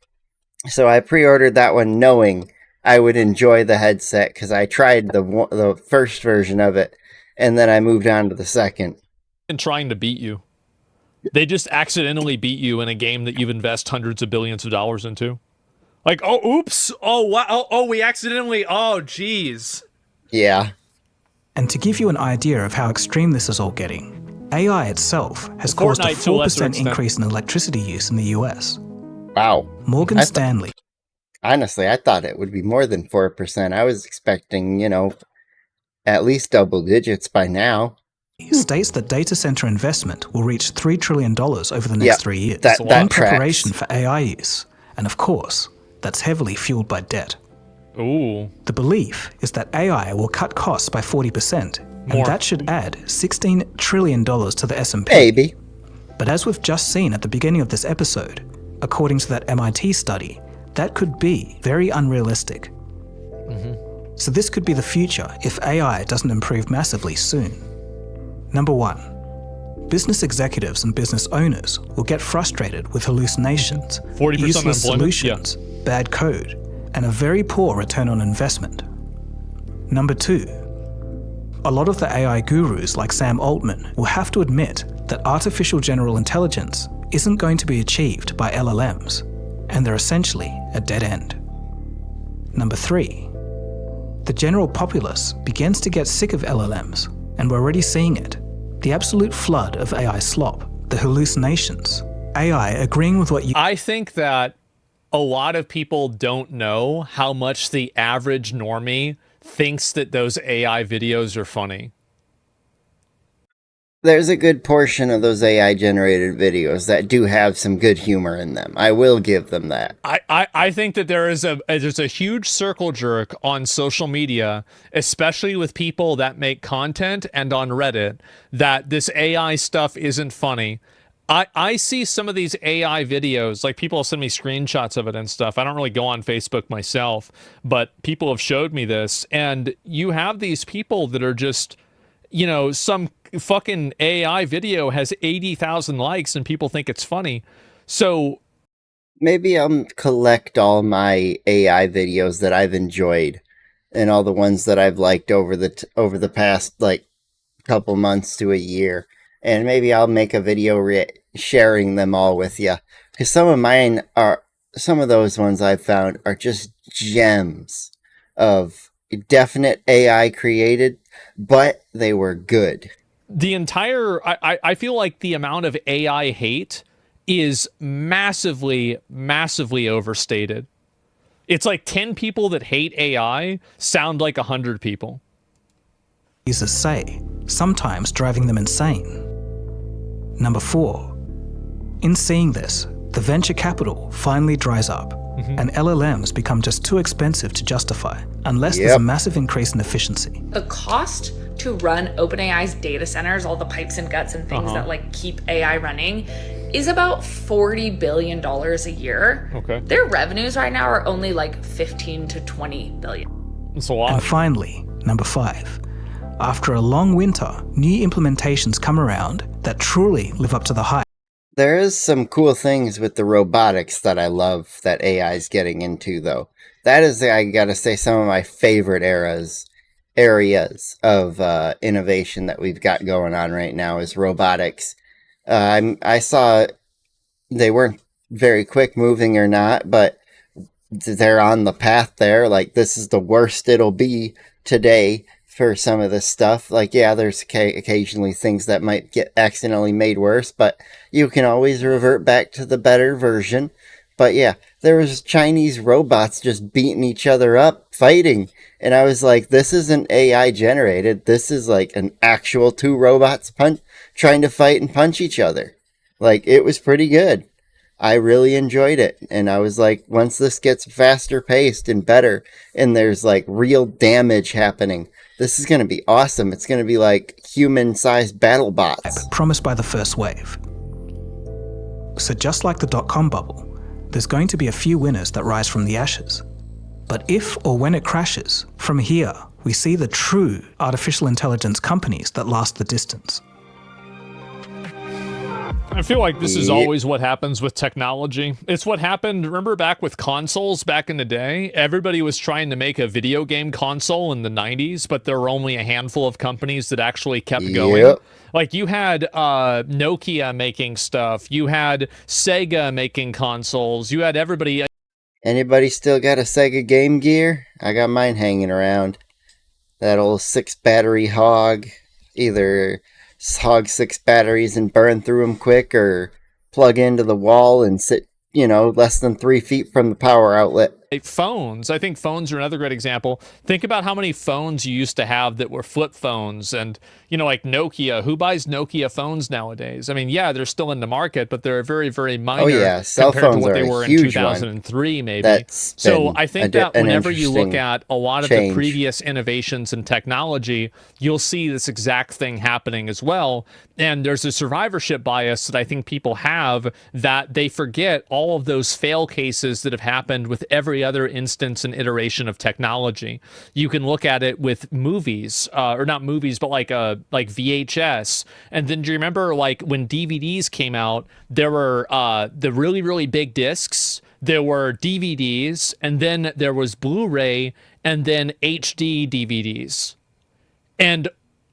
So I pre-ordered that one knowing I would enjoy the headset because I tried the first version of it, and then I moved on to the second. And trying to beat you. They just accidentally beat you in a game that you've invested hundreds of billions of dollars into. Like, oh, oops. Oh, wow. Oh, we accidentally. Oh, geez. Yeah. And to give you an idea of how extreme this is all getting, AI itself has caused a 4% increase in electricity use in the US. Wow. Morgan Stanley. Honestly, I thought it would be more than 4%. I was expecting, at least double digits by now. States that data center investment will reach $3 trillion over the next 3 years that in preparation for AI use. And of course, that's heavily fueled by debt. Ooh. The belief is that AI will cut costs by 40%, and that should add $16 trillion to the S&P. Maybe. But as we've just seen at the beginning of this episode, according to that MIT study, that could be very unrealistic. So this could be the future if AI doesn't improve massively soon. Number 1. Business executives and business owners will get frustrated with hallucinations, 40% useless unemployment? solutions, bad code, and a very poor return on investment. Number 2. A lot of the AI gurus like Sam Altman will have to admit that artificial general intelligence isn't going to be achieved by LLMs, and they're essentially a dead end. Number 3. The general populace begins to get sick of LLMs, and we're already seeing it. The absolute flood of AI slop, the hallucinations, AI agreeing with what you... I think that a lot of people don't know how much the average normie thinks that those AI videos are funny. There's a good portion of those AI-generated videos that do have some good humor in them. I will give them that. I think that there's a huge circle jerk on social media, especially with people that make content and on Reddit, that this AI stuff isn't funny. I see some of these AI videos, like people send me screenshots of it and stuff. I don't really go on Facebook myself, but people have showed me this. And you have these people that are just, some fucking AI video has 80,000 likes and people think it's funny. So maybe I'll collect all my AI videos that I've enjoyed and all the ones that I've liked over the past couple months to a year, and maybe I'll make a video sharing them all with you, because some of those ones I've found are just gems of definite AI created, but they were good. The entire, I feel like the amount of AI hate is massively, massively overstated. It's like 10 people that hate AI sound like 100 people. Users say, sometimes driving them insane. Number 4. In seeing this, the venture capital finally dries up, and LLMs become just too expensive to justify, unless there's a massive increase in efficiency. The cost to run OpenAI's data centers, all the pipes and guts and things that like keep AI running, is about $40 billion a year. Okay. Their revenues right now are only like 15 to 20 billion. It's a lot. And finally, number 5. After a long winter, new implementations come around that truly live up to the hype. There is some cool things with the robotics that I love that AI is getting into, though. That is, I gotta say, some of my favorite areas of innovation that we've got going on right now is robotics. I saw they weren't very quick moving or not, but they're on the path there. Like, this is the worst it'll be today for some of this stuff. Like, yeah, there's occasionally things that might get accidentally made worse, but you can always revert back to the better version. But yeah, there was Chinese robots just beating each other up, fighting. And I was like, this isn't AI generated. This is like an actual 2 robots trying to fight and punch each other. Like, it was pretty good. I really enjoyed it. And I was like, once this gets faster paced and better, and there's like real damage happening, this is going to be awesome. It's going to be like human-sized battle bots. Promised by the first wave. So just like the dot-com bubble, there's going to be a few winners that rise from the ashes. But if or when it crashes, from here, we see the true artificial intelligence companies that last the distance. I feel like this is always what happens with technology. It's what happened, remember back with consoles back in the day? Everybody was trying to make a video game console in the 90s, but there were only a handful of companies that actually kept going. Like, you had Nokia making stuff, you had Sega making consoles, you had everybody. Anybody still got a Sega Game Gear? I got mine hanging around. That old 6-battery hog. Either hog 6 batteries and burn through them quick, or plug into the wall and sit, less than 3 feet from the power outlet. Phones. I think phones are another great example. Think about how many phones you used to have that were flip phones, and like Nokia. Who buys Nokia phones nowadays? I mean, yeah, they're still in the market, but they're very, very minor. Oh yeah, cell compared phones to what are they were a huge in 2003, one. maybe. So I think that whenever you look at a lot of change. the previous innovations in technology, you'll see this exact thing happening as well. And there's a survivorship bias that I think people have, that they forget all of those fail cases that have happened with every other instance and iteration of technology. You can look at it with movies, or not movies, but like VHS. And then do you remember, like, when DVDs came out, there were the really, really big discs, there were DVDs, and then there was Blu-ray, and then HD DVDs. And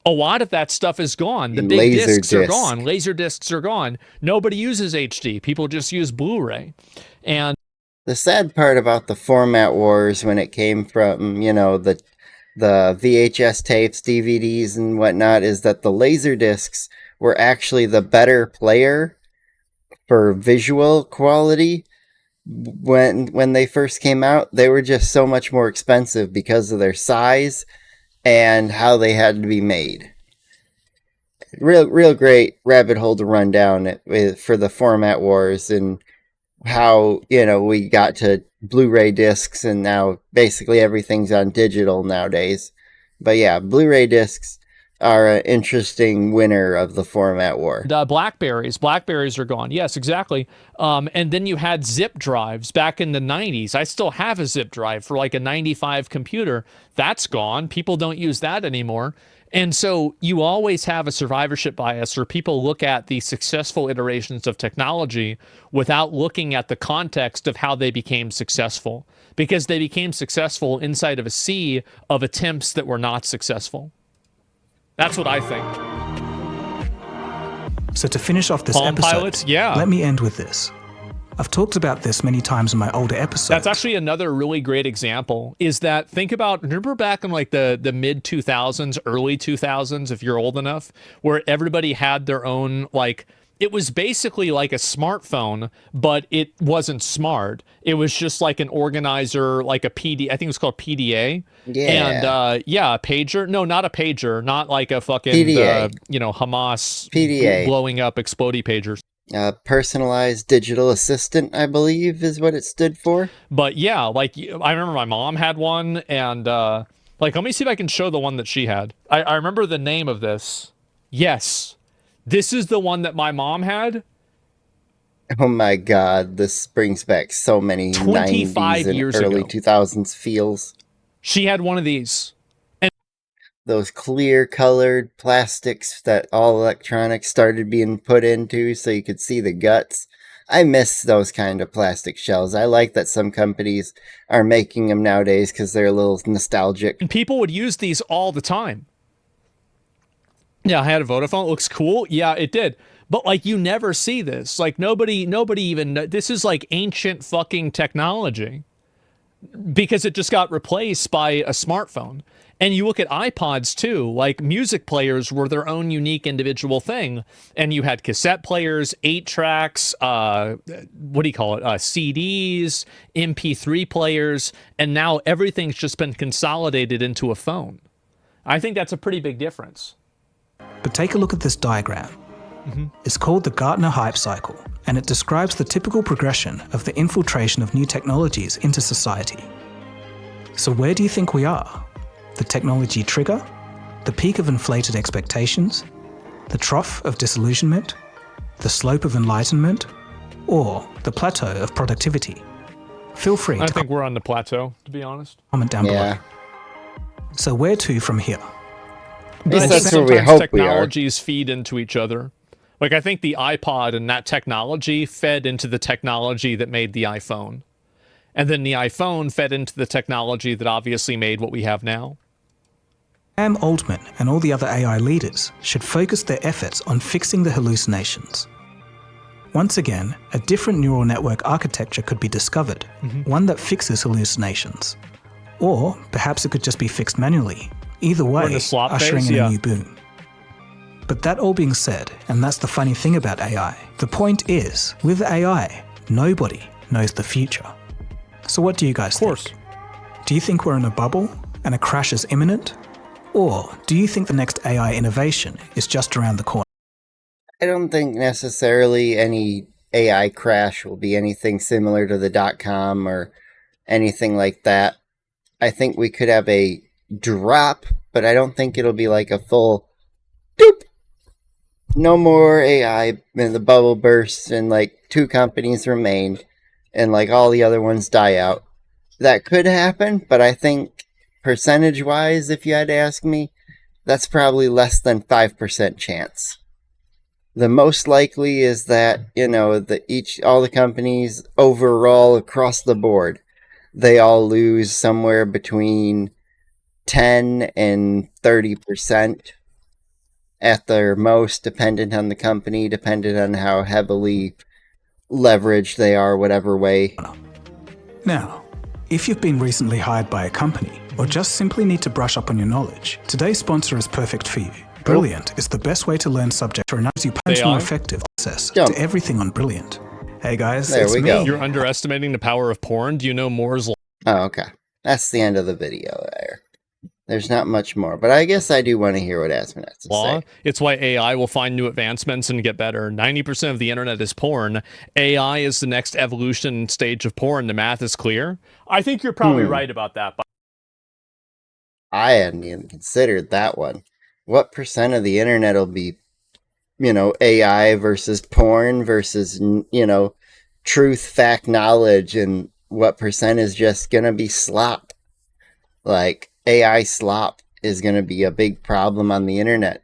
a lot of that stuff is gone. The big discs are gone. Laser discs are gone. Nobody uses HD. People just use Blu-ray. And the sad part about the format wars, when it came from, the VHS tapes, DVDs, and whatnot, is that the laser discs were actually the better player for visual quality. When they first came out, they were just so much more expensive because of their size and how they had to be made. Real great rabbit hole to run down for the format wars, and how, we got to Blu-ray discs, and now basically everything's on digital nowadays. But yeah, Blu-ray discs are an interesting winner of the format war. Blackberries are gone. Yes, exactly. And then you had zip drives back in the 90s. I still have a zip drive for like a 95 computer. That's gone. People don't use that anymore. And so you always have a survivorship bias, where people look at the successful iterations of technology without looking at the context of how they became successful, because they became successful inside of a sea of attempts that were not successful. That's what I think. So to finish off this Palm episode, Pilots, yeah. Let me end with this. I've talked about this many times in my older episodes. That's actually another really great example, is that remember back in like the mid 2000s, early 2000s, if you're old enough, where everybody had their own like it was basically like a smartphone, but it wasn't smart. It was just like an organizer, like a PD. I think it was called PDA. Yeah. And a pager. No, not a pager. Not like a fucking PDA. Hamas PDA. blowing up explodey pagers. Personalized digital assistant, I believe, is what it stood for. But yeah, like I remember my mom had one, and like let me see if I can show the one that she had. I remember the name of this. Yes. This is the one that my mom had. Oh my god, this brings back so many 25 90s years and early ago. 2000s feels. She had one of these. And those clear colored plastics that all electronics started being put into so you could see the guts. I miss those kind of plastic shells. I like that some companies are making them nowadays because they're a little nostalgic. And people would use these all the time. Yeah, I had a Vodafone. It looks cool. Yeah, it did. But like, you never see this. Like nobody even, this is like ancient fucking technology because it just got replaced by a smartphone. And you look at iPods too, like music players were their own unique individual thing. And you had cassette players, 8-tracks, CDs, MP3 players, and now everything's just been consolidated into a phone. I think that's a pretty big difference. But take a look at this diagram. It's called the Gartner Hype Cycle, and it describes the typical progression of the infiltration of new technologies into society. So where do you think we are? The technology trigger? The peak of inflated expectations? The trough of disillusionment? The slope of enlightenment? Or the plateau of productivity? Feel free I to think we're on the plateau, to be honest. comment down below. So where to from here? At least I that's think where we sometimes hope we are. technologies feed into each other. Like, I think the iPod and that technology fed into the technology that made the iPhone. And then the iPhone fed into the technology that obviously made what we have now. Sam Altman and all the other AI leaders should focus their efforts on fixing the hallucinations. Once again, a different neural network architecture could be discovered, one that fixes hallucinations. Or perhaps it could just be fixed manually. Either We're in way, the slop ushering phase, in yeah. a new boom. But that all being said, and that's the funny thing about AI, the point is, with AI, nobody knows the future. So what do you guys think? Of course. Do you think we're in a bubble and a crash is imminent? Or do you think the next AI innovation is just around the corner? I don't think necessarily any AI crash will be anything similar to the .com or anything like that. I think we could have a drop, but I don't think it'll be like a full doop. No more AI, and the bubble bursts and like 2 companies remain and like all the other ones die out. That could happen, but I think percentage wise, if you had to ask me, that's probably less than 5% chance. The most likely is that, all the companies overall across the board, they all lose somewhere between 10 and 30% at their most, dependent on the company, dependent on how heavily leveraged they are, whatever way. Now, if you've been recently hired by a company, or just simply need to brush up on your knowledge, today's sponsor is perfect for you. Brilliant is the best way to learn subject or gives you punch more effective access to everything on Brilliant. Hey guys, There it's we me. go. You're underestimating the power of porn. Do you know Moore's law? Oh, okay. That's the end of the video there. There's not much more, but I guess I do want to hear what Aspen has to say. It's why AI will find new advancements and get better. 90% of the internet is porn. AI is the next evolution stage of porn. The math is clear. I think you're probably right about that. But I hadn't even considered that one. What percent of the internet will be, AI versus porn versus, truth, fact, knowledge, and what percent is just going to be slop? Like, AI slop is going to be a big problem on the internet.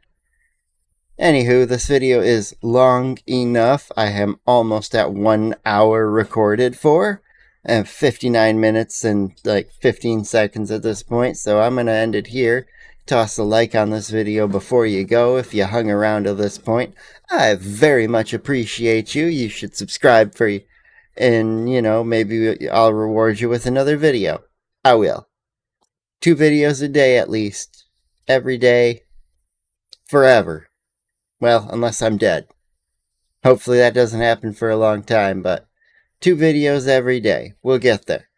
Anywho, this video is long enough. I am almost at 1 hour recorded for. I have 59 minutes and like 15 seconds at this point, so I'm going to end it here. Toss a like on this video before you go if you hung around to this point. I very much appreciate you. You should subscribe and, maybe I'll reward you with another video. I will. 2 videos a day at least. Every day. Forever. Well, unless I'm dead. Hopefully that doesn't happen for a long time, but 2 videos every day. We'll get there.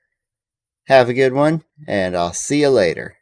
Have a good one, and I'll see you later.